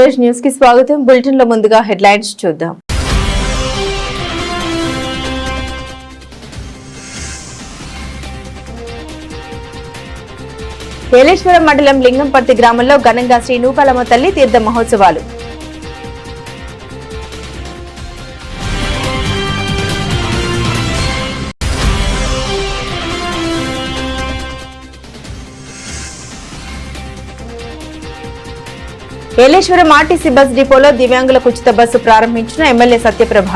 News కి స్వాగతం. Bulletin లో ముందుగా హెడ్లైన్స్ చూద్దాం. ఏలేశ్వరం మండలం లింగంపర్తి గ్రామంలో ఘనంగా శ్రీ నూకాలమ్మ తల్లి తీర్థ మహోత్సవాలు. ఏలేశ్వరం ఆర్టీసీ బస్ డిపోలో దివ్యాంగులకు ఉచిత బస్సు ప్రారంభించిన ఎమ్మెల్యే సత్యప్రభ.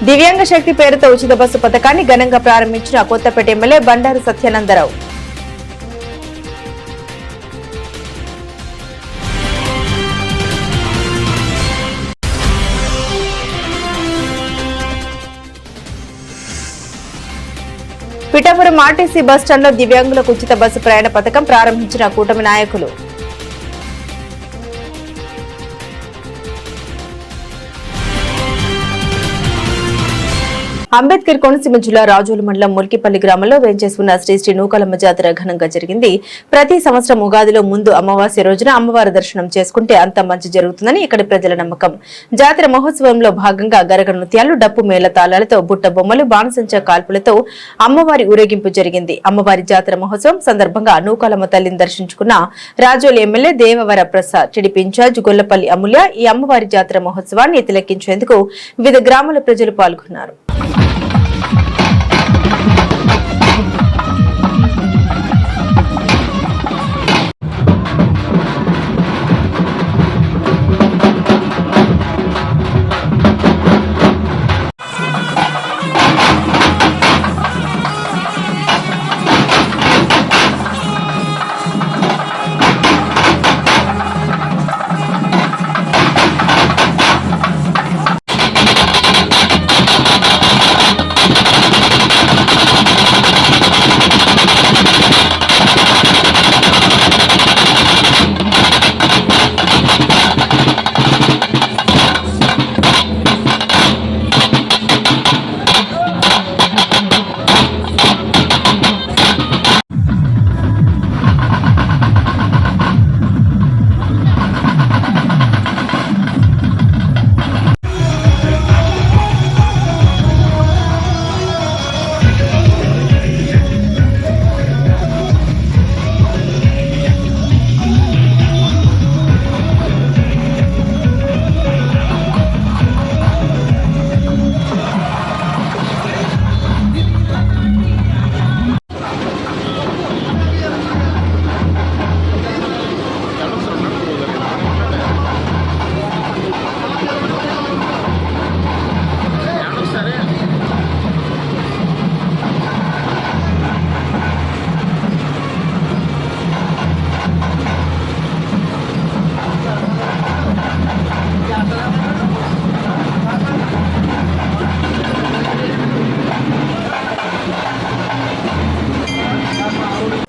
దివ్యాంగ శక్తి పేరుతో ఉచిత బస్సు పథకాన్ని ఘనంగా ప్రారంభించిన కొత్తపేట ఎమ్మెల్యే బండారు సత్యానందరావు. పిఠాపురం ఆర్టీసీ బస్టాండ్లో దివ్యాంగులకు ఉచిత బస్సు ప్రయాణ పథకం ప్రారంభించిన కూటమి నాయకులు. అంబేద్కర్ కోనసీమ జిల్లా రాజోలు మండలం మురికిపల్లి గ్రామంలో వేంచేసి ఉన్న శ్రీ శ్రీ నూకాలమ్మ జాతర ఘనంగా జరిగింది. ప్రతి సంవత్సరం ఉగాదిలో ముందు అమావాస్య రోజున అమ్మవారి దర్శనం చేసుకుంటే అంత మంచి జరుగుతుందని ఇక్కడి ప్రజల నమ్మకం. జాతర మహోత్సవంలో భాగంగా గరగ నృత్యాలు, డప్పు మేళ తాళాలతో, బుట్ట బొమ్మలు, బాణసంచ కాల్పులతో అమ్మవారి ఊరేగింపు జరిగింది. అమ్మవారి జాతర మహోత్సవం సందర్భంగా నూకాలమ్మ తల్లిని దర్శించుకున్న Razole MLA Devavara Prasad, TDP in-charge Gollapalli Amulya ఈ అమ్మవారి జాతర మహోత్సవాన్ని తిలకించేందుకు వివిధ గ్రామాల ప్రజలు పాల్గొన్నారు.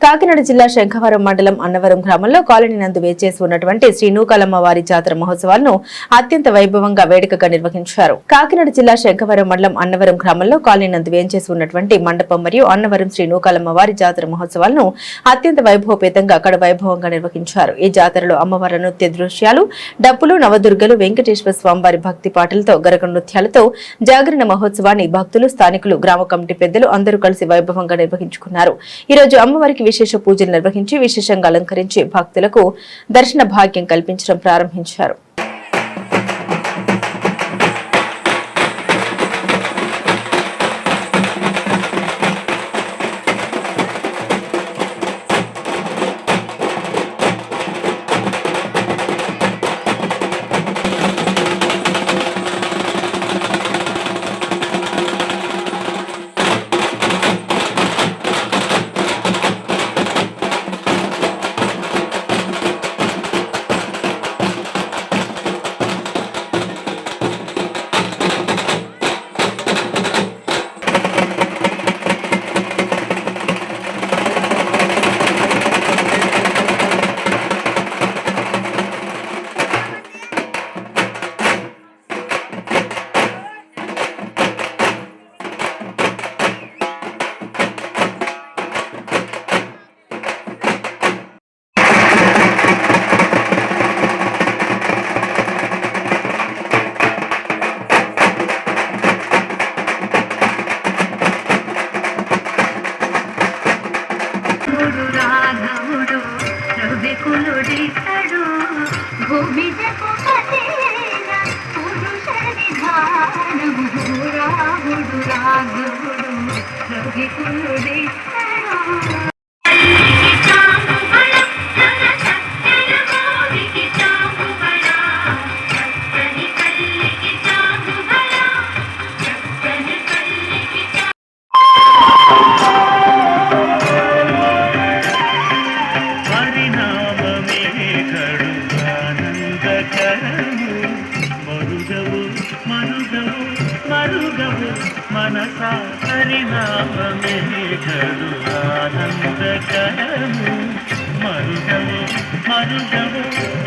కాకినాడ జిల్లా శంఖవరం మండలం అన్నవరం గ్రామంలో కాలనీ నందు వేచేసి ఉన్నటువంటి శ్రీ నూకాలమ్మ వారి జాతర మహోత్సవాలను అత్యంత వైభవంగా వేడుకగా నిర్వహించారు. కాకినాడ జిల్లా శంఖవరం మండలం అన్నవరం గ్రామంలో కాలనీ నందు వేచేసి ఉన్నటువంటి మండపం మరియు అన్నవరం శ్రీ నూకాలమ్మ వారి జాతర మహోత్సవాలను అత్యంత వైభవపేతంగా అక్కడ వైభవంగా నిర్వహించారు. ఈ జాతరలో అమ్మవారి నృత్య దృశ్యాలు, డప్పులు, నవదుర్గలు, వెంకటేశ్వర స్వామివారి భక్తి పాటలతో, గరగ నృత్యాలతో జాగరణ మహోత్సవాన్ని భక్తులు, స్థానికులు, గ్రామ కమిటీ పెద్దలు అందరూ కలిసి వైభవంగా నిర్వహించుకున్నారు. ఈ రోజు అమ్మవారికి విశేష పూజలు నిర్వహించి విశేషంగా అలంకరించి భక్తులకు దర్శన భాగ్యం కల్పించడం ప్రారంభించారు. మనసా హరినామమే గడు ఆనందకరము మరుగవు మరుగవు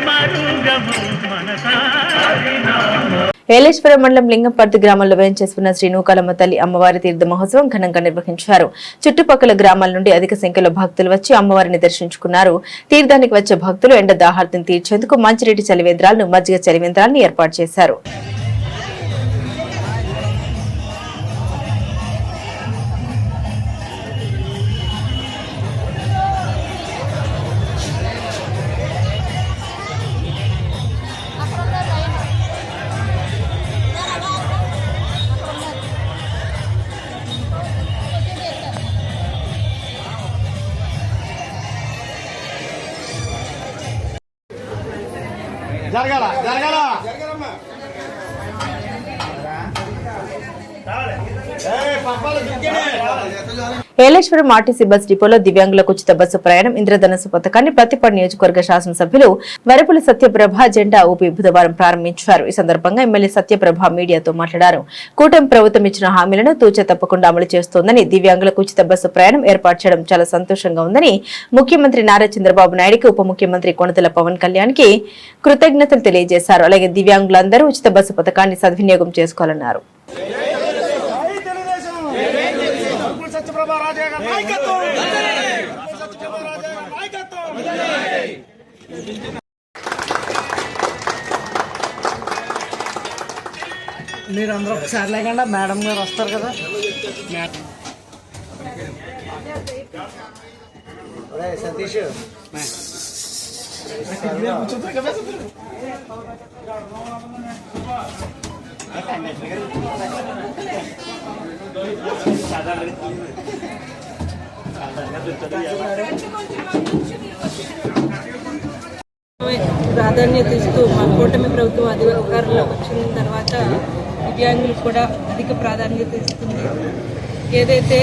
మరుగవు మనసా హరినామ. ఏలేశ్వరం మండలం లింగంపర్తి గ్రామంలో వేంచేసుకున్న శ్రీ నూకాలమ్మ తల్లి అమ్మవారి తీర్థ మహోత్సవం ఘనంగా నిర్వహించారు. చుట్టుపక్కల గ్రామాల నుండి అధిక సంఖ్యలో భక్తులు వచ్చి అమ్మవారిని దర్శించుకున్నారు. తీర్థానికి వచ్చే భక్తులు ఎండ దాహార్తిని తీర్చేందుకు మంచినీటి చలివేంద్రాలను మజ్జిగ చలివేంద్రాలను ఏర్పాటు చేశారు. జరగాల జరగాల ఏలేశ్వరం ఆర్టీసీ బస్ డిపోలో దివ్యాంగులకు ఉచిత బస్సు ప్రయాణం ఇంద్రధనస్సు పథకాన్ని ప్రతిపాడు నియోజకవర్గ శాసనసభ్యులు వరపుల సత్యప్రభ జెండా ఊపి బుధవారం ప్రారంభించారు. ఈ సందర్భంగా ఎమ్మెల్యే సత్యప్రభ మీడియాతో మాట్లాడారు. కూటమి ప్రభుత్వం ఇచ్చిన హామీలను తూచా తప్పకుండా అమలు చేస్తోందని, దివ్యాంగులకు ఉచిత బస్సు ప్రయాణం ఏర్పాటు చేయడం చాలా సంతోషంగా ఉందని ముఖ్యమంత్రి నారా చంద్రబాబు నాయుడుకి, ఉప ముఖ్యమంత్రి కొణిదెల పవన్ కళ్యాణ్ కి కృతజ్ఞతలు తెలియజేశారు. అలాగే దివ్యాంగులందరూ ఉచిత బస్సు పథకాన్ని సద్వినియోగం చేసుకోవాలన్నారు. మీరందరూ ఒకసారి లేకుండా మేడం గారు వస్తారు కదా. సతీష్ ప్రాధాన్యత ఇస్తూ మా కూటమి ప్రభుత్వం అధికారంలో వచ్చిన తర్వాత దివ్యాంగులకు కూడా అధిక ప్రాధాన్యత ఇస్తుంది. ఏదైతే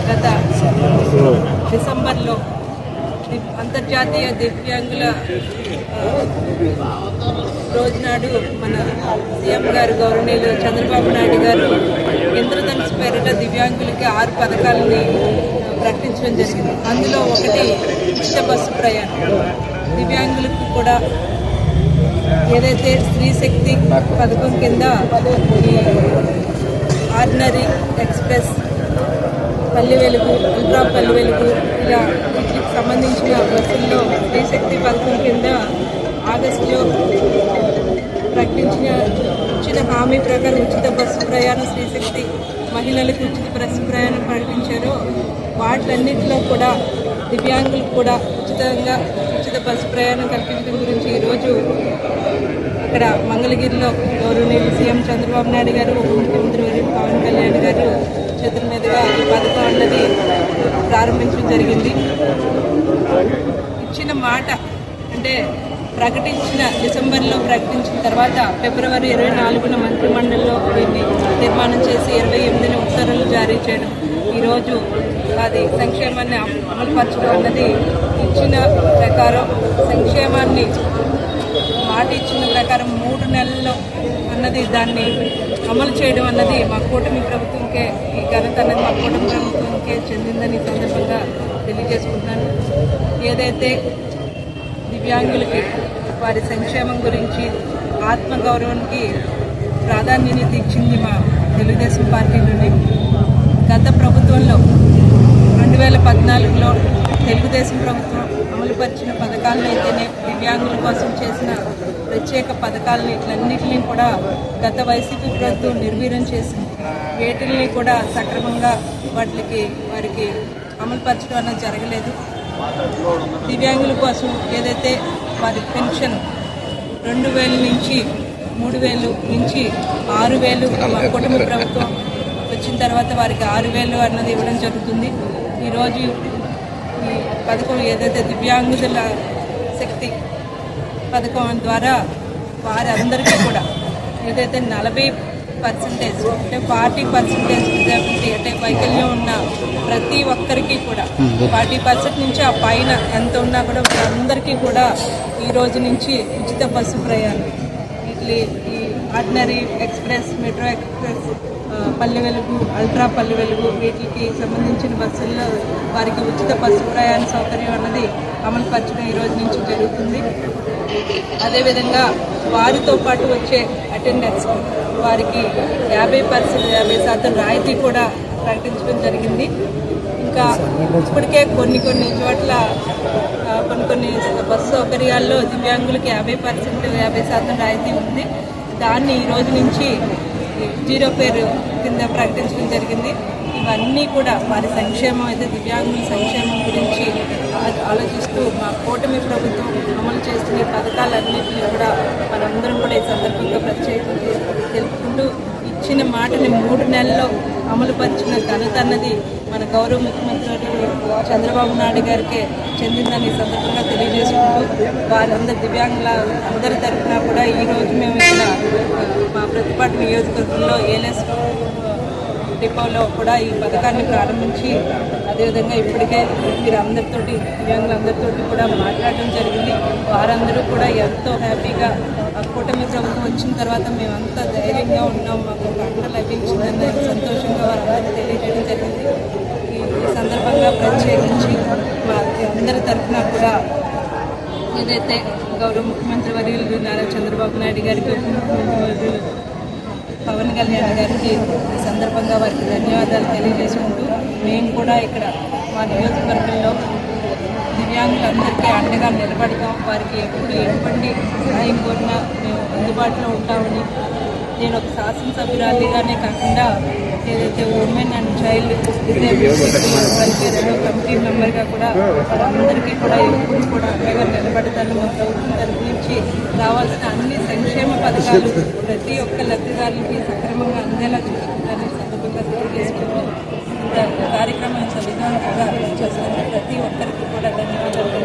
గత డిసెంబర్లో అంతర్జాతీయ దివ్యాంగుల రోజునాడు మన సీఎం గారు గౌరవనీయులు చంద్రబాబు నాయుడు గారు ఇంద్రధనుస్సు పేరిట దివ్యాంగులకి 6 పథకాలని ప్రకటించడం జరిగింది. అందులో ఒకటి ఉచిత బస్సు ప్రయాణం. దివ్యాంగులకు కూడా ఏదైతే స్త్రీ శక్తి పథకం కింద ఈ ordinary, express, Palle Velugu, ultra Palle Velugu ఇలా వీటికి సంబంధించిన బస్సుల్లో స్త్రీ శక్తి పథకం కింద ఆగస్టులో ఇచ్చిన హామీ ప్రకారం ఉచిత బస్సు ప్రయాణం, స్త్రీ శక్తి మహిళలకు ఉచిత బస్సు ప్రయాణం ప్రకటించారో వాటిలన్నింటిలో కూడా దివ్యాంగులకు కూడా ఉచిత బస్సు ప్రయాణం కల్పించడం గురించి ఈరోజు ఇక్కడ మంగళగిరిలో గౌరవనీయులు సీఎం చంద్రబాబు నాయుడు గారు, ఉప ముఖ్యమంత్రి పవన్ కళ్యాణ్ గారు చేతుల మీదుగా ఈ పథకం అన్నది ప్రారంభించడం జరిగింది. ఇచ్చిన మాట అంటే డిసెంబర్లో ప్రకటించిన తర్వాత ఫిబ్రవరి 24న మంత్రిమండలిలో దీన్ని తీర్మానం చేసి 28న ఉత్తర్వులు జారీ చేయడం, ఈరోజు అది సంక్షేమాన్ని అమలుపరచడం అన్నది ఇచ్చిన ప్రకారం సంక్షేమాన్ని మాట ఇచ్చిన ప్రకారం 3 నెలల్లో అన్నది దాన్ని అమలు చేయడం అన్నది మా కూటమి ప్రభుత్వంకే, ఈ ఘనత అన్నది మా కూటమి ప్రభుత్వంకే చెందిందని సందర్భంగా తెలియజేసుకుంటున్నాను. ఏదైతే దివ్యాంగులకి వారి సంక్షేమం గురించి, ఆత్మగౌరవానికి ప్రాధాన్యత ఇచ్చింది మా తెలుగుదేశం పార్టీలోనే. గత ప్రభుత్వంలో 2014లో తెలుగుదేశం ప్రభుత్వం అమలుపరిచిన పథకాలను అయితేనే, దివ్యాంగుల కోసం చేసిన ప్రత్యేక పథకాలను ఇట్లన్నింటినీ కూడా గత వైసీపీ ప్రభుత్వం నిర్వీర్యం చేసింది. వేటిల్ని కూడా సక్రమంగా వారికి అమలుపరచడం అనేది జరగలేదు. దివ్యాంగుల కోసం ఏదైతే వారి పెన్షన్ 2000 నుంచి 3,000 నుంచి 6,000 మా కుటుంబ ప్రభుత్వం వచ్చిన తర్వాత వారికి 6,000 అన్నది ఇవ్వడం జరుగుతుంది. ఈరోజు ఈ పథకం ఏదైతే దివ్యాంగుల శక్తి పథకం ద్వారా వారందరికీ కూడా ఏదైతే 40% అంటే 40% డిజబిలిటీ అంటే వైకల్యం ఉన్న ప్రతి ఒక్కరికి కూడా 40% నుంచి ఆ పైన ఎంత ఉన్నా కూడా అందరికీ కూడా ఈ రోజు నుంచి ఉచిత బస్సు ప్రయాణం ఈ ordinary express, metro express, Palle Velugu, ultra Palle Velugu వీటికి సంబంధించిన బస్సుల్లో వారికి ఉచిత బస్సు ప్రయాణ సౌకర్యం అన్నది అమలు పరచడం ఈ రోజు నుంచి జరుగుతుంది. అదేవిధంగా వారితో పాటు వచ్చే అటెండెన్స్ వారికి 50% రాయితీ కూడా ప్రకటించడం జరిగింది. ఇంకా ఇప్పటికే కొన్ని చోట్ల కొన్ని బస్సు సౌకర్యాల్లో దివ్యాంగులకి 50% రాయితీ ఉంది. దాన్ని ఈ రోజు నుంచి 0 ఫేర్ కింద ప్రకటించడం జరిగింది. ఇవన్నీ కూడా వారి సంక్షేమం అయితే దివ్యాంగుల సంక్షేమం గురించి ఆలోచిస్తూ మా కూటమి ప్రభుత్వం అమలు చేస్తున్న పథకాలన్నింటినీ కూడా మనందరం కూడా ఈ సందర్భంగా ప్రత్యేకంగా తెలుపుకుంటూ ఇచ్చిన మాటని 3 నెలల్లో అమలు పరిచిన ఘనత అన్నది మన గౌరవ ముఖ్యమంత్రి చంద్రబాబు నాయుడు గారికే చెందిందని ఈ సందర్భంగా తెలియజేసుకుంటూ వారందరి దివ్యాంగుల అందరి తరఫున కూడా ఈరోజు మేము ఇక్కడ మా ప్రతిపాటు నియోజకవర్గంలో ఏలెస్ డిపోలో కూడా ఈ పథకాన్ని ప్రారంభించి అదేవిధంగా ఇప్పటికే మీరు అందరితోటి దివ్యాంగులందరితోటి కూడా మాట్లాడడం జరిగింది. వారందరూ కూడా ఎంతో హ్యాపీగా కూటమి ప్రభుత్వం వచ్చిన తర్వాత మేమంతా ధైర్యంగా ఉన్నాం, మాకు ఒక అండ లభించిందని సంతోషంగా వారందరికీ తెలియజేయడం జరిగింది. ఈ సందర్భంగా ప్రత్యేకించి మా అందరి తరఫున కూడా ఏదైతే గౌరవ ముఖ్యమంత్రి వర్యులు నారా చంద్రబాబు నాయుడు గారికి, ఉప ముఖ్యమంత్రి వర్యులు పవన్ కళ్యాణ్ గారికి ఈ సందర్భంగా వారికి ధన్యవాదాలు తెలియజేసుకుంటూ మేము కూడా ఇక్కడ మా నియోజకవర్గంలో దివ్యాంగులందరికీ అండగా నిలబడతాం. వారికి ఎప్పుడు ఎటువంటి సహాయం కోరినా మేము అందుబాటులో ఉంటామని నేను ఒక శాసనసభ్యురాలిగానే కాకుండా ఏదైతే women and child disability welfare committee మెంబర్గా కూడా వారందరికీ కూడా ఎప్పుడు కూడా అండగా నిలబడతాను. మా ప్రభుత్వం తరఫు నుంచి రావాల్సిన అన్ని సంక్షేమ పథకాలు ప్రతి ఒక్క లబ్ధిదారులకి సక్రమంగా అందేలా చూసుకుంటారని సందర్భంగా తెలియజేసుకుంటూ కార్యక్రమం సవిధానంగా చేస్తున్న ప్రతి ఒక్కరికి కూడా ధన్యవాదాలు.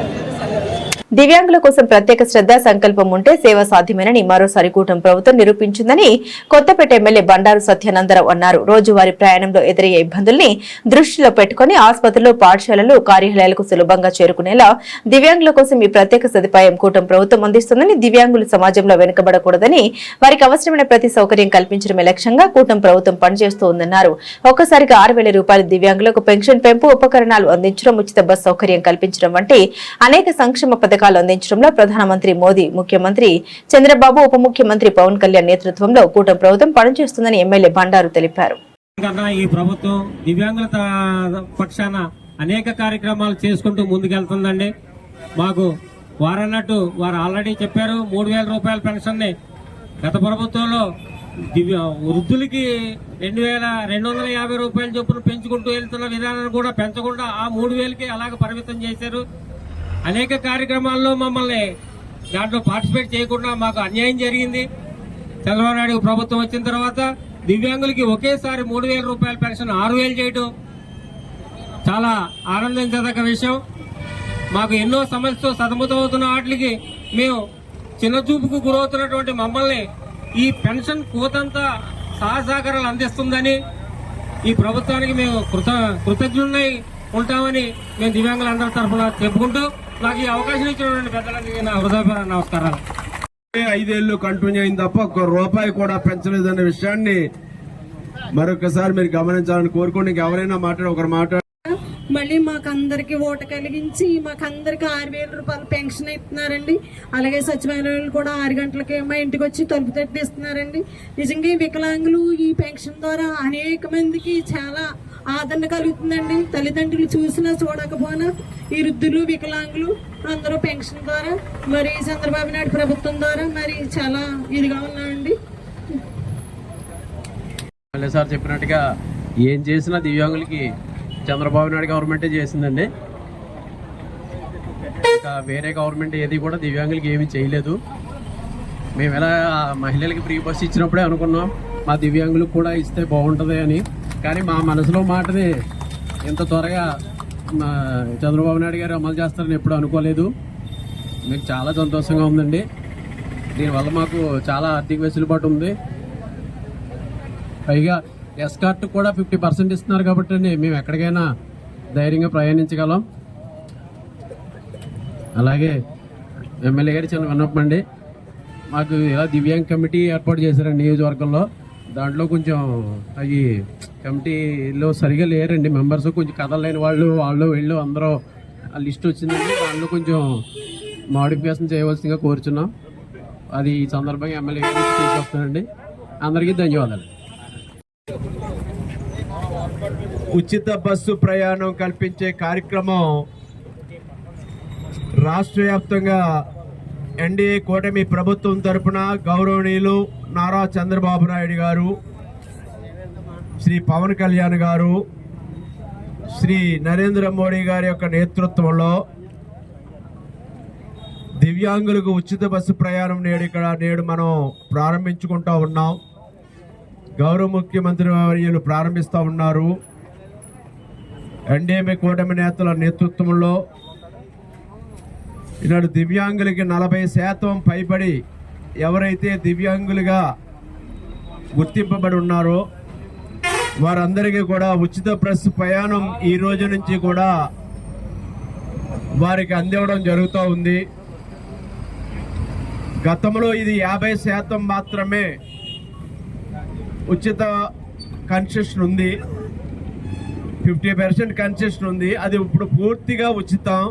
దివ్యాంగుల కోసం ప్రత్యేక శ్రద్ధ సంకల్పం ఉంటే సేవ సాధ్యమేనని మరోసారి కూటమి ప్రభుత్వం నిరూపించిందని కొత్తపేట ఎమ్మెల్యే బండారు సత్యానందరావు అన్నారు. రోజువారీ ప్రయాణంలో ఎదురయ్యే ఇబ్బందుల్ని దృష్టిలో పెట్టుకుని ఆసుపత్రులు, పాఠశాలలు, కార్యాలయాలకు సులభంగా చేరుకునేలా దివ్యాంగుల కోసం ఈ ప్రత్యేక సదుపాయం కూటమి ప్రభుత్వం అందిస్తుందని, దివ్యాంగులు సమాజంలో వెనుకబడకూడదని, వారికి అవసరమైన ప్రతి సౌకర్యం కల్పించడమే లక్ష్యంగా కూటమి ప్రభుత్వం పనిచేస్తూ ఉందన్నారు. ఒక్కసారిగా 6,000 రూపాయలు దివ్యాంగులకు పెన్షన్ పెంపు, ఉపకరణాలు అందించడం, ఉచిత బస్ సౌకర్యం కల్పించడం వంటి అనేక సంక్షేమ పథకాలు అందించడంలో ప్రధానమంత్రి మోదీ, ముఖ్యమంత్రి చంద్రబాబు, ఉప ముఖ్యమంత్రి పవన్ కళ్యాణ్ నేతృత్వంలో కూటమి ప్రభుత్వం పనిచేస్తుందని ఎమ్మెల్యే బండారు తెలిపారు. ఈ ప్రభుత్వం దివ్యాంగుల పక్షాన అనేక కార్యక్రమాలు చేసుకుంటూ ముందుకెళ్తుందండి. మాకు వారన్నట్టు వారు ఆల్రెడీ చెప్పారు, 3,000 రూపాయల పెన్షన్ ని గత ప్రభుత్వంలో వృద్ధులకి 2,250 రూపాయల చొప్పున పెంచుకుంటూ వెళ్తున్న విధానాన్ని కూడా పెంచకుండా ఆ 3,000కి అలాగ పరిమితం చేశారు. అనేక కార్యక్రమాల్లో మమ్మల్ని దాంట్లో పార్టిసిపేట్ చేయకుండా మాకు అన్యాయం జరిగింది. చంద్రబాబు నాయుడు ప్రభుత్వం వచ్చిన తర్వాత దివ్యాంగులకి ఒకేసారి 3,000 రూపాయల పెన్షన్ 6,000 చేయడం చాలా ఆనందించదగ్గ విషయం. మాకు ఎన్నో సమస్యలతో సతమతమవుతున్న వాటికి మేము చిన్నచూపుకు గురవుతున్నటువంటి మమ్మల్ని ఈ పెన్షన్ కూతంతా సహకారాలు అందిస్తుందని ఈ ప్రభుత్వానికి మేము కృతజ్ఞులై ఉంటామని మేము దివ్యాంగులందరి తరఫున చెప్పుకుంటూ నాకు ఈ అవకాశం ఇచ్చినటువంటి పెద్దలకి నా హృదయపూర్వక నమస్కారాలు. 5 ఏళ్లు కంటిన్యూ అయింది తప్ప ₹1 కూడా పెంచలేదనే విషయాన్ని మరొకసారి మీరు గమనించాలని కోరుకోండి. ఎవరైనా ఒకరు మాట్లాడు. మళ్ళీ మాకందరికి ఓటు కలిగించి మాకందరికి 6,000 రూపాయలు పెన్షన్ ఇస్తున్నారండి. అలాగే సచివాలయాలు కూడా 6 గంటలకి మా ఇంటికి వచ్చి తలుపు తట్టి ఇస్తున్నారండి. నిజంగా ఈ వికలాంగులు ఈ పెన్షన్ ద్వారా అనేక మందికి చాలా ఆదరణ కలుగుతుందండి. తల్లిదండ్రులు చూసినా చూడకపోయినా ఈ వృద్ధులు, వికలాంగులు అందరూ పెన్షన్ ద్వారా మరి చంద్రబాబు నాయుడు ప్రభుత్వం ద్వారా మరి చాలా ఇదిగా ఉన్నామండి. సార్ చెప్పినట్టుగా ఏం చేసినా దివ్యాంగులకి చంద్రబాబు నాయుడు గవర్నమెంటే చేసిందండి. ఇంకా వేరే గవర్నమెంట్ ఏది కూడా దివ్యాంగులకి ఏమీ చేయలేదు. మేము ఎలా మహిళలకి ఫ్రీ బస్ ఇచ్చినప్పుడే అనుకున్నాం మా దివ్యాంగులకు కూడా ఇస్తే బాగుంటుంది అని. కానీ మా మనసులో మాటని ఇంత త్వరగా మా చంద్రబాబు నాయుడు గారు అమలు చేస్తారని ఎప్పుడు అనుకోలేదు. మీకు చాలా సంతోషంగా ఉందండి. దీనివల్ల మాకు చాలా ఆర్థిక వెసులుబాటు ఉంది. పైగా ఎస్కార్ట్ కూడా 50% ఇస్తున్నారు కాబట్టి మేము ఎక్కడికైనా ధైర్యంగా ప్రయాణించగలం. అలాగే ఎమ్మెల్యే గారి చిన్న విన్నపం అండి, మాకు ఇలా దివ్యాంగ్ కమిటీ ఏర్పాటు చేశారండి నియోజకవర్గంలో. దాంట్లో కొంచెం అవి కమిటీలో సరిగా లేరండి మెంబర్స్, కొంచెం కదలలేని వాళ్ళు వీళ్ళు అందరూ లిస్ట్ వచ్చిందండి. దాంట్లో కొంచెం మోడిఫికేషన్ చేయవలసిందిగా కోరుచున్నాం. అది ఈ సందర్భంగా ఎమ్మెల్యే గారికి తీసుకొస్తానండి. అందరికీ ధన్యవాదాలు. ఉచిత బస్సు ప్రయాణం కల్పించే కార్యక్రమం రాష్ట్ర వ్యాప్తంగా ఎన్డీఏ కూటమి ప్రభుత్వం తరపున గౌరవనీయులు నారా చంద్రబాబు నాయుడు గారు, శ్రీ పవన్ కళ్యాణ్ గారు, శ్రీ నరేంద్ర మోడీ గారి యొక్క నేతృత్వంలో దివ్యాంగులకు ఉచిత బస్సు ప్రయాణం నేడు మనం ప్రారంభించుకుంటా ఉన్నాం. గౌరవ ముఖ్యమంత్రి వర్యులు ప్రారంభిస్తూ ఉన్నారు. ఎన్డీఏ కూటమి నేతల నేతృత్వంలో ఈనాడు దివ్యాంగులకి 40% పైబడి ఎవరైతే దివ్యాంగులుగా గుర్తింపబడి ఉన్నారో వారందరికీ కూడా ఉచిత బస్సు ప్రయాణం ఈ రోజు నుంచి కూడా వారికి అందివ్వడం జరుగుతూ ఉంది. గతంలో ఇది 50% మాత్రమే ఉచిత కన్సెషన్ ఉంది, 50% కన్సెషన్ ఉంది. అది ఇప్పుడు పూర్తిగా ఉచితం.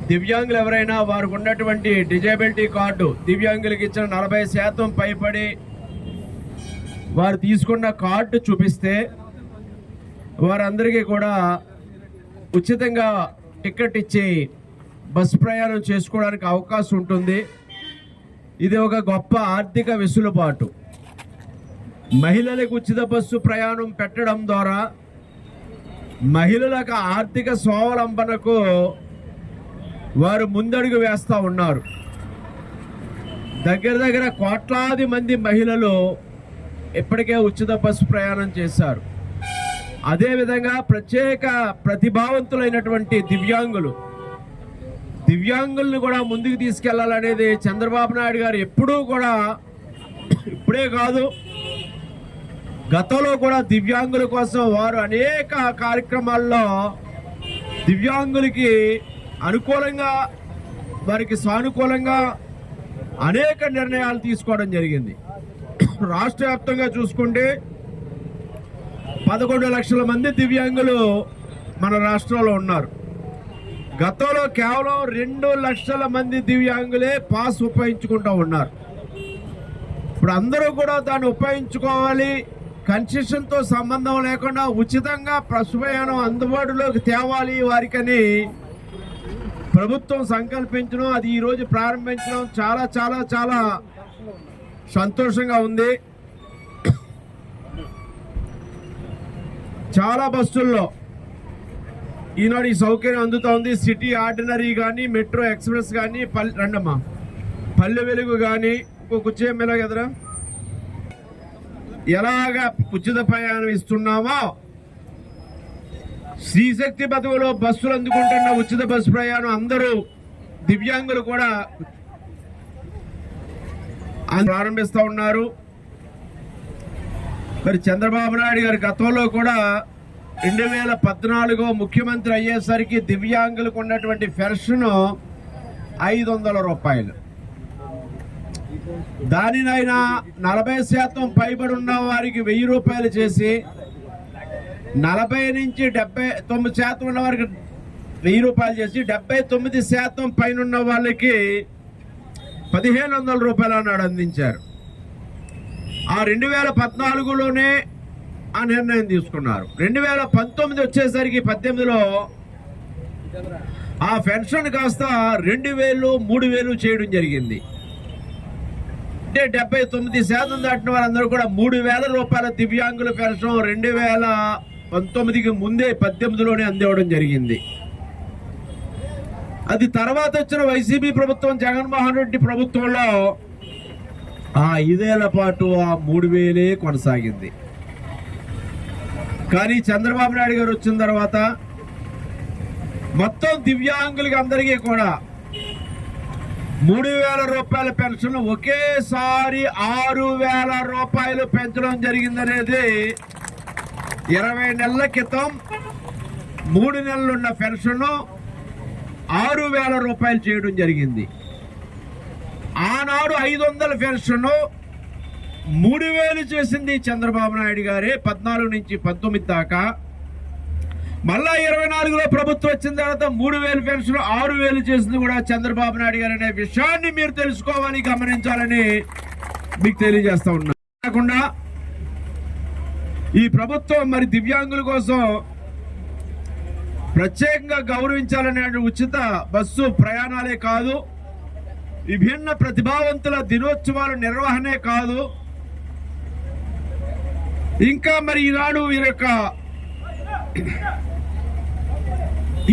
దివ్యాంగులు ఎవరైనా వారికి ఉన్నటువంటి డిజేబిలిటీ కార్డు దివ్యాంగులకు ఇచ్చిన 40% పైబడి వారు తీసుకున్న కార్డు చూపిస్తే వారందరికీ కూడా ఉచితంగా టికెట్ ఇచ్చి బస్సు ప్రయాణం చేసుకోవడానికి అవకాశం ఉంటుంది. ఇది ఒక గొప్ప ఆర్థిక వెసులుబాటు. మహిళలకు ఉచిత బస్సు ప్రయాణం పెట్టడం ద్వారా మహిళలకు ఆర్థిక స్వావలంబనకు వారు ముందడుగు వేస్తూ ఉన్నారు. దగ్గర కోట్లాది మంది మహిళలు ఇప్పటికే ఉచిత బస్సు ప్రయాణం చేశారు. అదేవిధంగా ప్రత్యేక ప్రతిభావంతులైనటువంటి దివ్యాంగులను కూడా ముందుకు తీసుకెళ్లాలనేది చంద్రబాబు నాయుడు గారు ఎప్పుడూ కూడా, ఇప్పుడే కాదు గతంలో కూడా దివ్యాంగుల కోసం వారు అనేక కార్యక్రమాల్లో దివ్యాంగులకి అనుకూలంగా వారికి సానుకూలంగా అనేక నిర్ణయాలు తీసుకోవడం జరిగింది. రాష్ట్ర వ్యాప్తంగా చూసుకుంటే 11 లక్షల మంది దివ్యాంగులు మన రాష్ట్రంలో ఉన్నారు. గతంలో కేవలం 2 లక్షల మంది దివ్యాంగులే పాస్ ఉపయోగించుకుంటూ ఉన్నారు. ఇప్పుడు అందరూ కూడా దాన్ని ఉపయోగించుకోవాలి, కన్సెషన్తో సంబంధం లేకుండా ఉచితంగా బస్సు ప్రయాణం అందుబాటులోకి తేవాలి వారికని ప్రభుత్వం సంకల్పించడం, అది ఈరోజు ప్రారంభించడం చాలా చాలా చాలా సంతోషంగా ఉంది. చాలా బస్సుల్లో ఈనాడు ఈ సౌకర్యం అందుతోంది. సిటీ ఆర్డినరీ కానీ, మెట్రో ఎక్స్ప్రెస్ కానీ, పల్లె వెలుగు కానీ, కుచ్చేమెల కదరా ఎలాగా ఉచిత ప్రయాణం ఇస్తున్నామో శ్రీశక్తి పథకంలో బస్సులు అందుకుంటున్న ఉచిత బస్సు ప్రయాణం అందరూ దివ్యాంగులు కూడా ప్రారంభిస్తూ ఉన్నారు. మరి చంద్రబాబు నాయుడు గారి గతంలో కూడా 2014 ముఖ్యమంత్రి అయ్యేసరికి దివ్యాంగులకు ఉన్నటువంటి పెన్షన్ 500 రూపాయలు. దానినైనా 40% పైబడి ఉన్న వారికి 1000 రూపాయలు చేసి 40 నుంచి 79% ఉన్న వారికి 1000 రూపాయలు చేసి 79% పైన ఉన్న వాళ్ళకి 1500 రూపాయలు అన్నాడు అందించారు. ఆ 2014లోనే ఆ నిర్ణయం తీసుకున్నారు. 2019 వచ్చేసరికి 18లో ఆ పెన్షన్ కాస్త 2000, 3000 చేయడం జరిగింది. అంటే 79% దాటిన వారందరూ కూడా 3000 రూపాయల దివ్యాంగుల పెన్షన్ 2019కి ముందే 18లోనే అందివ్వడం జరిగింది. అది తర్వాత వచ్చిన వైసీపీ ప్రభుత్వం, జగన్మోహన్ రెడ్డి ప్రభుత్వంలో ఆ 5 ఏళ్ల పాటు ఆ 3000 కొనసాగింది. కానీ చంద్రబాబు నాయుడు గారు వచ్చిన తర్వాత మొత్తం దివ్యాంగులకి అందరికీ కూడా 3000 రూపాయల పెన్షన్ ఒకేసారి 6000 రూపాయలు పెంచడం జరిగిందనేది 20 నెలల క్రితం 3 నెలలున్న పెన్షన్ 6000 రూపాయలు చేయడం జరిగింది. ఆనాడు 500 పెన్షన్ 3000 చేసింది చంద్రబాబు నాయుడు గారే 14 నుంచి 19 దాకా. మళ్ళా 24లో ప్రభుత్వం వచ్చిన తర్వాత 3000 పెన్షన్ 6000 చేసింది కూడా చంద్రబాబు నాయుడు గారు అనే విషయాన్ని మీరు తెలుసుకోవాలి, గమనించాలని మీకు తెలియజేస్తా ఉన్నా. కాకుండా ఈ ప్రభుత్వం మరి దివ్యాంగుల కోసం ప్రత్యేకంగా గౌరవించాలనే ఉచిత బస్సు ప్రయాణాలే కాదు, విభిన్న ప్రతిభావంతుల దినోత్సవాల నిర్వహణే కాదు, ఇంకా మరి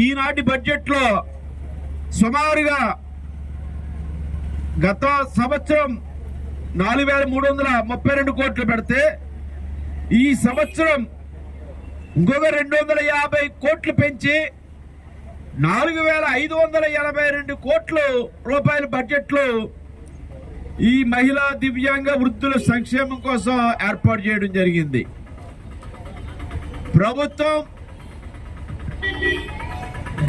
ఈనాటి బడ్జెట్ లో సుమారుగా గత సంవత్సరం 4332 కోట్లు పెడితే ఈ సంవత్సరం ఇంకొక 250 కోట్లు పెంచి 4582 కోట్ల రూపాయల బడ్జెట్ లో ఈ మహిళా దివ్యాంగ వృద్ధుల సంక్షేమం కోసం ఏర్పాటు చేయడం జరిగింది. ప్రభుత్వం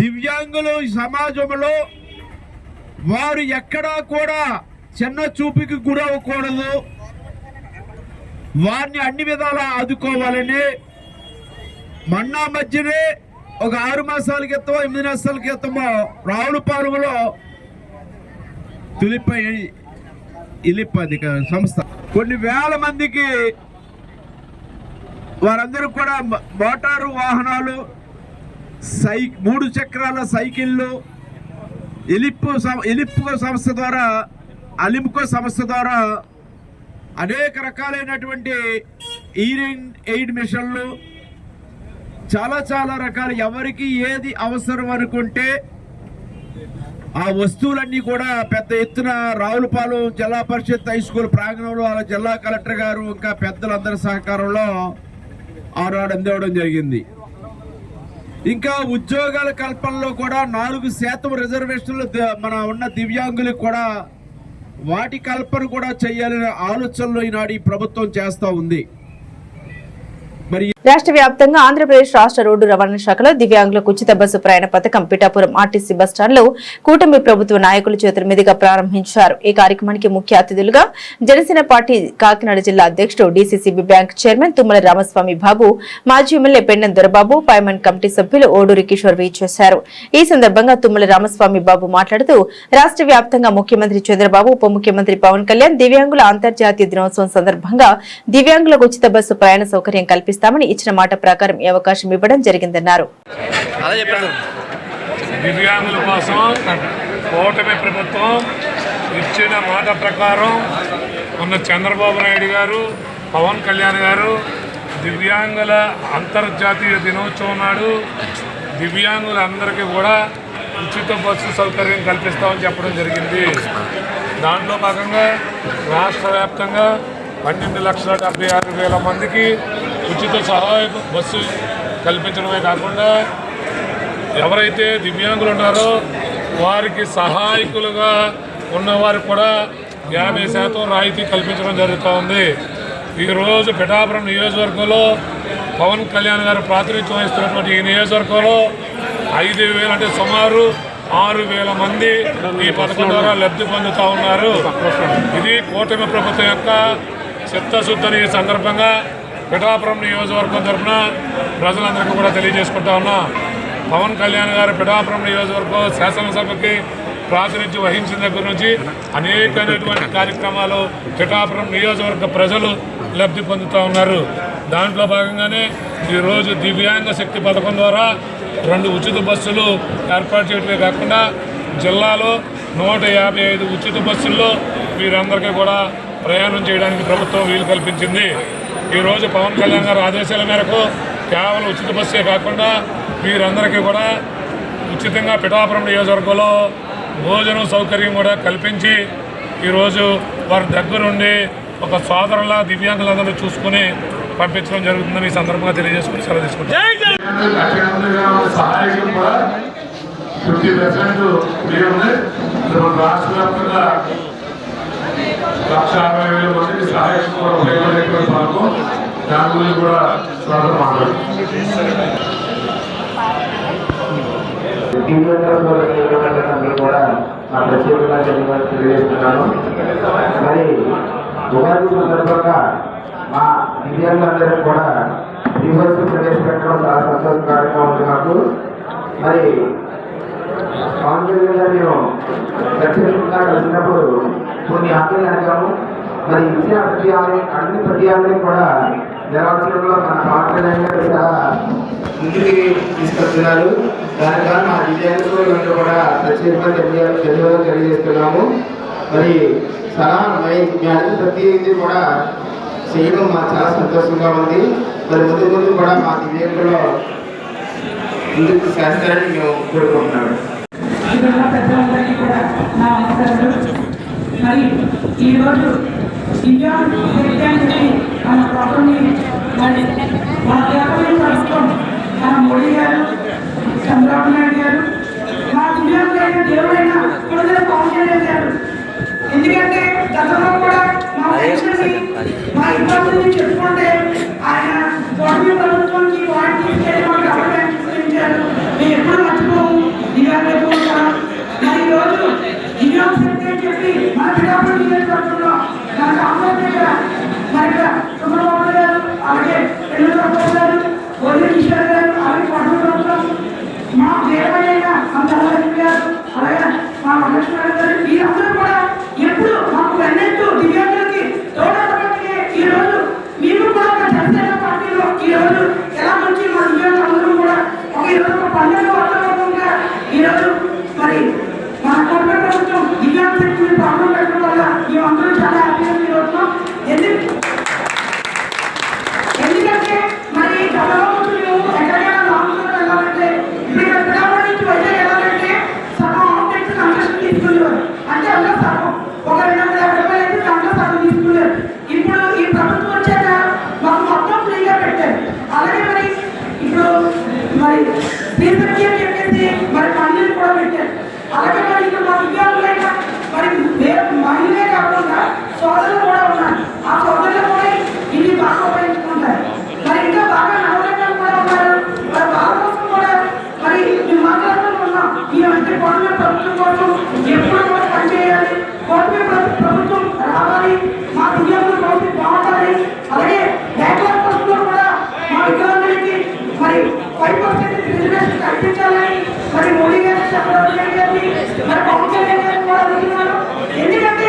దివ్యాంగులు సమాజంలో వారు ఎక్కడా కూడా చిన్న చూపుకి గురవ్వకూడదు, వారిని అన్ని విధాలా ఆదుకోవాలని మొన్న మధ్యనే ఒక 6 మాసాల క్రితం 8 మాసాల క్రితమో రావులపాలెంలో ఇలిప్ సంస్థ కొన్ని వేల మందికి వారందరూ కూడా మోటారు వాహనాలు, 3 చక్రాల సైకిళ్ళు ఇలిప్కో సంస్థ ద్వారా అలిమ్కో సంస్థ ద్వారా అనేక రకాలైనటువంటి ఈరింగ్ ఎయిడ్ మిషన్లు, చాలా రకాలు ఎవరికి ఏది అవసరం అనుకుంటే ఆ వస్తువులన్నీ కూడా పెద్ద ఎత్తున రావులపాలెం జిల్లా పరిషత్ హై స్కూల్ ప్రాంగణంలో వాళ్ళ జిల్లా కలెక్టర్ గారు ఇంకా పెద్దలందరి సహకారంలో ఆనాడు అందివ్వడం జరిగింది. ఇంకా ఉద్యోగాల కల్పనలో కూడా 4% రిజర్వేషన్లు మన ఉన్న దివ్యాంగులకు కూడా వాటి కల్పన కూడా చేయాలనే ఆలోచనలో ఈనాడు ఈ ప్రభుత్వం చేస్తూ ఉంది. రాష్ట్ర వ్యాప్తంగా ఆంధ్రప్రదేశ్ రాష్ట్ర రోడ్డు రవాణా శాఖలో దివ్యాంగులకు ఉచిత బస్సు ప్రయాణ పథకం పిఠాపురం ఆర్టీసీ బస్టాండ్ లో కూటమి ప్రభుత్వ నాయకుల చేతుల మీదుగా ప్రారంభించారు. ఈ కార్యక్రమానికి ముఖ్య అతిథులుగా జనసేన పార్టీ కాకినాడ జిల్లా అధ్యక్షుడు DCCB bank chairman Tummala Ramaswamy Babu, మాజీ ఎమ్మెల్యే పెండెం దొరబాబు, పైమన్ కమిటీ సభ్యులు ఓడూరి కిషోర్ చేశారు. ఈ సందర్భంగా తుమ్మల రామస్వామి బాబు మాట్లాడుతూ రాష్ట్ర వ్యాప్తంగా ముఖ్యమంత్రి చంద్రబాబు, ఉప ముఖ్యమంత్రి పవన్ కళ్యాణ్ దివ్యాంగుల అంతర్జాతీయ దినోత్సవం సందర్భంగా దివ్యాంగులకు ఉచిత బస్సు ప్రయాణ సౌకర్యం కల్పిస్తామని ఇచ్చిన మాట ప్రకారం ఈ అవకాశం ఇవ్వడం జరిగిందన్నారు. దివ్యాంగుల కోసం కూటమి ప్రభుత్వం ఇచ్చిన మాట ప్రకారం ఉన్న చంద్రబాబు నాయుడు గారు, పవన్ కళ్యాణ్ గారు దివ్యాంగుల అంతర్జాతీయ దినోత్సవం నాడు దివ్యాంగులందరికీ కూడా ఉచిత బస్సు సౌకర్యం కల్పిస్తామని చెప్పడం జరిగింది. దాంట్లో భాగంగా రాష్ట్ర వ్యాప్తంగా 12,76,000 మందికి ఉచిత సహాయ బస్సు కల్పించడమే కాకుండా ఎవరైతే దివ్యాంగులు ఉన్నారో వారికి సహాయకులుగా ఉన్నవారికి కూడా 50% రాయితీ కల్పించడం జరుగుతూ ఉంది. ఈరోజు పిఠాపురం నియోజకవర్గంలో పవన్ కళ్యాణ్ గారు ప్రాతినిధ్యం వహిస్తున్నటువంటి ఈ నియోజకవర్గంలో 5,000 అంటే సుమారు 6,000 మంది ఈ పథకం ద్వారా లబ్ధి పొందుతూ ఉన్నారు. ఇది కూటమి ప్రభుత్వం యొక్క చిత్తశుద్ధిని ఈ సందర్భంగా పిఠాపురం నియోజకవర్గం తరఫున ప్రజలందరికీ కూడా తెలియజేసుకుంటా ఉన్నా. పవన్ కళ్యాణ్ గారు పిఠాపురం నియోజకవర్గం శాసనసభకి ప్రాతినిధ్యం వహించిన దగ్గర నుంచి అనేకమైనటువంటి కార్యక్రమాలు పిఠాపురం నియోజకవర్గ ప్రజలు లబ్ధి పొందుతూ ఉన్నారు. దాంట్లో భాగంగానే ఈరోజు దివ్యాంగ శక్తి పథకం ద్వారా 2 ఉచిత బస్సులు ఏర్పాటు చేయడమే కాకుండా జిల్లాలో 155 ఉచిత బస్సుల్లో వీరందరికీ కూడా ప్రయాణం చేయడానికి ప్రభుత్వం వీలు కల్పించింది. ఈరోజు పవన్ కళ్యాణ్ గారి ఆదేశాల మేరకు కేవలం ఉచిత బస్సే కాకుండా వీరందరికీ కూడా ఉచితంగా పిఠాపురం నియోజకవర్గంలో భోజనం సౌకర్యం కూడా కల్పించి ఈరోజు వారి దగ్గరుండి ఒక సోదరుల దివ్యాంగులందరూ చూసుకుని పంపించడం జరుగుతుందని ఈ సందర్భంగా తెలియజేసుకుని సెలవు తీసుకుంటాం. సహాయకులు కూడా 50% ఫ్రీ ఉంది. రాష్ట్ర వ్యాప్తంగా 1,60,000 మందికి సహాయకులు కూడా ఉపయోగపడేటువంటి భాగం దాని గురించి కూడా స్వాగతం మాట్లాడుతుంది. కూడా నా ప్రత్యేకంగా తెలియజేస్తున్నాను. మరి ఉగాది సందర్భంగా మా దివ్యాంగులందరికీ కూడా రివర్స్ ప్రవేశపెట్టడం చాలా సంతోషకరంగా ఉంది నాకు. మరి పవన్ కళ్యాణ్ గారు మేము ప్రత్యేకంగా కలిసినప్పుడు కొన్ని హామీలు అడిగాము. మరి ఇచ్చిన ప్రతి హామీని కూడా నెరవేర్చడంలో మన పవన్ కళ్యాణ్ గారు చాలా ఇంటికి తీసుకొస్తున్నారు. దాని ద్వారా మా దివ్యాంగులు కూడా ప్రత్యేకంగా ధన్యవాదాలు తెలియజేస్తున్నాము. మరి సలహా ప్రతి కూడా చేయడం మాకు చాలా సంతోషంగా ఉంది. మరి ముందు ముందు కూడా మా దివ్యాంగులో ముందుకు చేస్తారని మేము కోరుకుంటున్నాము. పెద్దలందరికీ కూడా నా నమస్కారాలు. మరి ఈరోజు దివ్యాంగులు మన ప్రాబ్లమ్ని మరి మన దేశంలో ప్రభుత్వం మన మోడీ గారు, చంద్రబాబు నాయుడు గారు, మా దివ్యాంగులైన దేవుడైన కొడుకుల పవన్ కళ్యాణ్ గారు. ఎందుకంటే గతంలో కూడా మా పెన్షన్ని మా ఇబ్బందుల్ని చెప్పుకుంటే ఆయన గవర్నమెంట్ ప్రభుత్వానికి పాయింట్ తీసుకెళ్ళి మాకు డబ్బులు పెంచారు. మేము ఎప్పుడు మర్చిపోము దివ్యాంగులకు ఉంటాం. మరి ఈరోజు దివ్యాంగ శక్తి అని చెప్పి మన పిఠాపురం నియోజకవర్గంలో మన కాంగ్రెస్ దగ్గర మరి చంద్రబాబు గారు, అలాగే చంద్రబాబు గారు, గోల్డె కిషోర్ గారు, అలాగే పట్టణ ప్రభుత్వం మా దేవయ్య అంతరాజు గారు, అలాగే మా వరలక్ష్మి గారు, వీరందరూ కూడా ఎప్పుడు మాకు వెన్నెట్టు దివ్యాంగులకి తోడబట్టే ఈరోజు మేము కూడా ఒక జనసేన పార్టీలో ఈరోజు ఎలా మంచి మా దివ్యాంగులందరూ కూడా ఒక ఈరోజు ఒక పండుగ వాతావరణంగా ఈరోజు మరి మన కోట్ల ప్రభుత్వం దివ్యాంగ శక్తిని ప్రారంభం పెట్టడం వల్ల మేమందరూ చాలా హ్యాపీగా ఫీల్ అవుతున్నాం. ఎందుకంటే మరి గతంలో మేము ఎక్కడికైనా లాంగ్ వెళ్ళాలంటే ఇప్పుడు ఇక్కడ పిఠాపురం నుంచి వైజాగ్ వెళ్ళాలంటే సగం ఆఫీస్ కన్స్ట్రక్షన్ తీసుకునేవారు. అంటే అందులో సగం ఒక 250 రూపాయలు అయితే దాంట్లో సగం తీసుకున్నారు. ఇప్పుడు ఈ ప్రభుత్వం వచ్చాక మాకు మొత్తం ఫ్రీగా పెట్టారు. అలాగే మరి ఇప్పుడు మరి శ్రీశక్తి అని చెప్పేసి మరి పనులు కూడా పెట్టారు. అలాగే మరి ఇప్పుడు మా దివ్యాంగులైన మరి వేరే మహిళలే కాకుండా సోదరులు కూడా ఉన్నారు. ఆ సోదరులు కూడా ఇన్ని బాగా ఉపయోగించుకుంటారు. మరి ఇంకా బాగా నవరకాలు కూడా ఉన్నారు. మరి వాళ్ళ కోసం కూడా మరి మేము మాట్లాడుతూ ఉన్నాం. ఈ అంటే కోటమే ప్రభుత్వం కోసం ఎప్పుడు కూడా పనిచేయాలి, కోటమే ప్రభుత్వం రావాలి, మా దివ్యాంగుల భవిష్యత్తు బాగుండాలి. అలాగే బ్యాక్లాగ్ పోస్టులో కూడా మా వికలాంగులకి మరి 5% రిజర్వేషన్ కల్పించాలని మరి మోడీ గారు, చంద్రబాబు నాయుడు గారిని మరి పవన్ కళ్యాణ్ గారిని కూడా అడుగుతున్నారు. ఎందుకంటే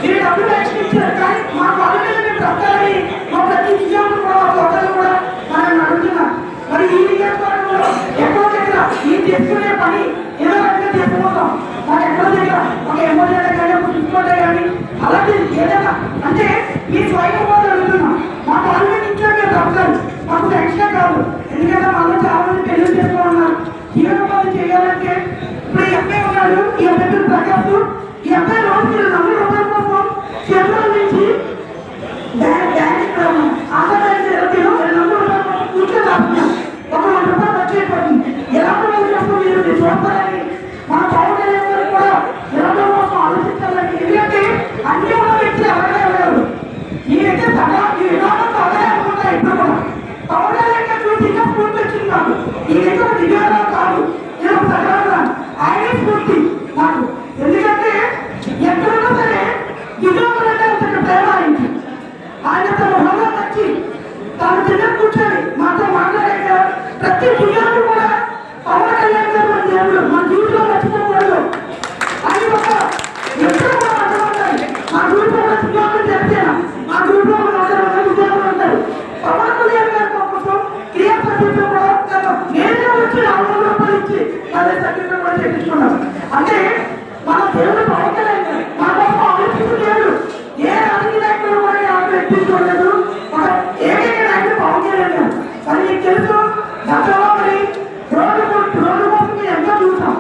మీరు డబ్బులు ఎక్స్పెక్టారు కానీ మా వాళ్ళ మీద మేము బ్రతకాలని మా ప్రతి దివ్యాంగులు కూడా సోదరులు కూడా మనం అడుగుతున్నాం. మరి ఈ నియోజకవర్గంలో ఎక్కడో దగ్గర ఈ చేసుకునే పని ఏదో రకంగా చేసుకుంటాం. మాకు ఎక్కడో దగ్గర ఒక ఎమ్మెల్యే కానీ ఒక తీసుకుంటే కానీ అలాంటిది ఏదైనా అంటే మీ స్వయం వాళ్ళు అడుగుతున్నాం. మా పార్లమెంట్ ఇంట్లో మీరు బ్రతకాలి, మాకు ఎక్స్ట్రా కాదు. ఎందుకంటే వాళ్ళు చాలా మంది పెళ్లి చేసుకోమన్నారు. జీవనోపాధి చేయాలంటే ఇప్పుడు ఈ అబ్బాయి ఉన్నాడు, ఈ అబ్బాయి పేరు ప్రకాశ్. ఈ అబ్బాయి రోజు మీరు 100 రూపాయల కోసం కేంద్రం నుంచి ఆంధ్రప్రదేశ్ 100 రూపాయల కోసం కూర్చొని రాస్తున్నాం. ఒక 100 రూపాయలు వచ్చేపోతుంది. ఎలాంటి వాళ్ళు కోసం మీరు చూస్తారని మన పవన్ కళ్యాణ్ గారు కూడా ఎలాంటి కోసం ఆలోచించాలని. ఎందుకంటే అన్ని ఉన్న వ్యక్తులు ఎవరైనా ఎవరు నేనైతే సదా ఈ విధానంతో అలాగే అనుకుంటా. ఇప్పుడు కూడా పవన్ కళ్యాణ్ గారు చూసి ఇంకా స్ఫూర్తి వచ్చింది నాకు. నేనైతే దివ్యాంగం కాదు, నేను సగం ఆయనే స్ఫూర్తి నాకు. ఎందుకంటే ఎక్కడున్నా సరే దివ్యాంగులంటే ఒక ప్రేమ అయింది. ఆయన తన మొహంలో వచ్చి తన కింద కూర్చొని మాతో మాట్లాడాక ప్రతి దివ్యాంగులు కూడా పవన్ కళ్యాణ్ గారు మన దేవుడు, మన జీవితంలో మర్చిపోకూడదు అని ఒక ఎప్పుడు కూడా అర్థమవుతాయి. మా గ్రూప్లో కూడా దివ్యాంగులు చెప్తాను, మా గ్రూప్లో కూడా దివ్యాంగులు ఉంటారు. పవన్ కళ్యాణ్ గారి కోసం క్రియా సర్టిఫికేట్ కూడా నేరుగా వచ్చి 400 రూపాయలు ఇచ్చి అదే సర్టిఫికేట్ కూడా చేయించుకున్నాం. అంటే మన దేవుడు పవన్ కళ్యాణ్ గారు మా కోసం ఆలోచించలేదు. ఏ రాజకీయ నాయకులు కూడా నాకు ఎక్కించుకోలేదు. ఒక ఏకైక నాయకుడు పవన్ కళ్యాణ్ గారు. మరి మీకు తెలుసు గతంలో మరి రోడ్డు కోసం మేము ఎంతో చూసాం.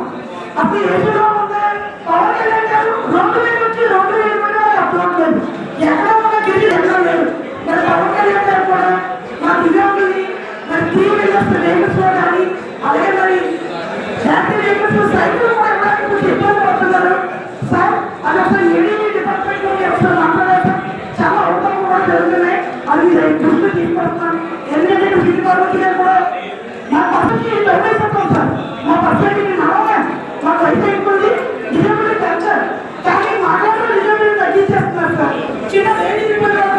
అప్పుడు ఏ చూడడం ఉందా పవన్ కళ్యాణ్ గారు రోడ్డు మీద వచ్చి రోడ్డు మీద చేస్తున్న వెహికల్స్ లో కానీ అలాగే మరి హ్యాపీ వెహికల్స్ సైకిల్ కూడా ఇవ్వడానికి కొంచెం ఇబ్బంది పడుతున్నారు సార్. అది అసలు ఏడీ డిపార్ట్మెంట్ లో అసలు మాట్లాడారు చాలా అవసరం కూడా జరుగుతున్నాయి. అది దృష్టి తీసుకొస్తున్నాం. ఎందుకంటే సిటీ గవర్నమెంట్ కూడా మా పర్సెంట్ డెవలప్ సార్. మా పర్సెంట్ మాకు వయసు అయిపోయింది డిజబిలిటీ పెంచారు కానీ మాట్లాడడం డిజబిలిటీ తగ్గించేస్తున్నారు సార్. చిన్న లేడీ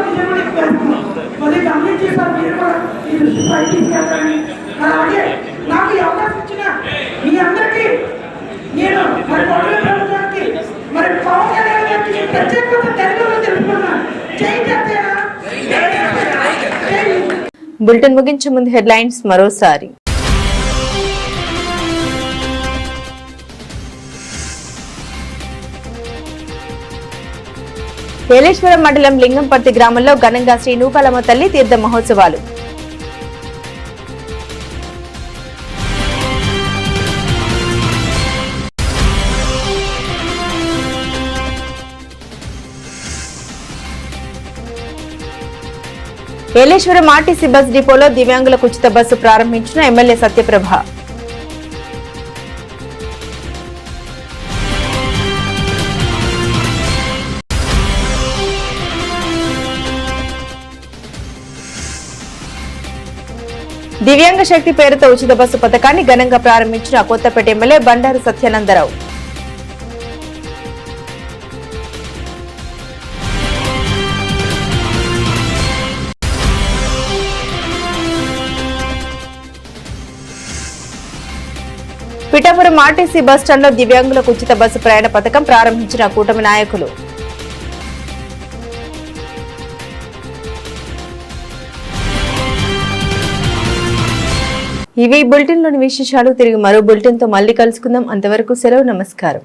డిజబిలిటీ పెంచుతున్నాం. మరి గమనించి సార్ మీరు కూడా ఈ దృష్టి పై తీసుకెళ్ళాలని. అలాగే నాకు ఈ అవకాశం ఇచ్చిన మీ అందరికీ నేను మరి ప్రభుత్వానికి మరి పవన్ కళ్యాణ్ గారికి ప్రత్యేకత తెలుగులో తెలుపుకున్నాను. జై జనసేన. బులెటిన్ ముగించే ముందు హెడ్లైన్స్ మరోసారి. ఏలేశ్వరం మండలం లింగంపర్తి గ్రామంలో ఘనంగా శ్రీ నూకాలమ్మ తల్లి తీర్థ మహోత్సవాలు. ఏలేశ్వరం ఆర్టీసీ బస్ డిపోలో దివ్యాంగులకు ఉచిత బస్సు ప్రారంభించిన ఎమ్మెల్యే సత్యప్రభ. దివ్యాంగ శక్తి పేరుతో ఉచిత బస్సు పథకాన్ని ఘనంగా ప్రారంభించిన కొత్తపేట ఎమ్మెల్యే బండారు సత్యానందరావు. పిఠాపురం ఆర్టీసీ బస్టాండ్లో దివ్యాంగులకు ఉచిత బస్సు ప్రయాణ పథకం ప్రారంభించిన కూటమి నాయకులు. ఇవి బులెటిన్లోని విశేషాలు. తిరిగి మరో బులెటిన్తో మళ్ళీ కలుసుకుందాం. అంతవరకు సెలవు. నమస్కారం.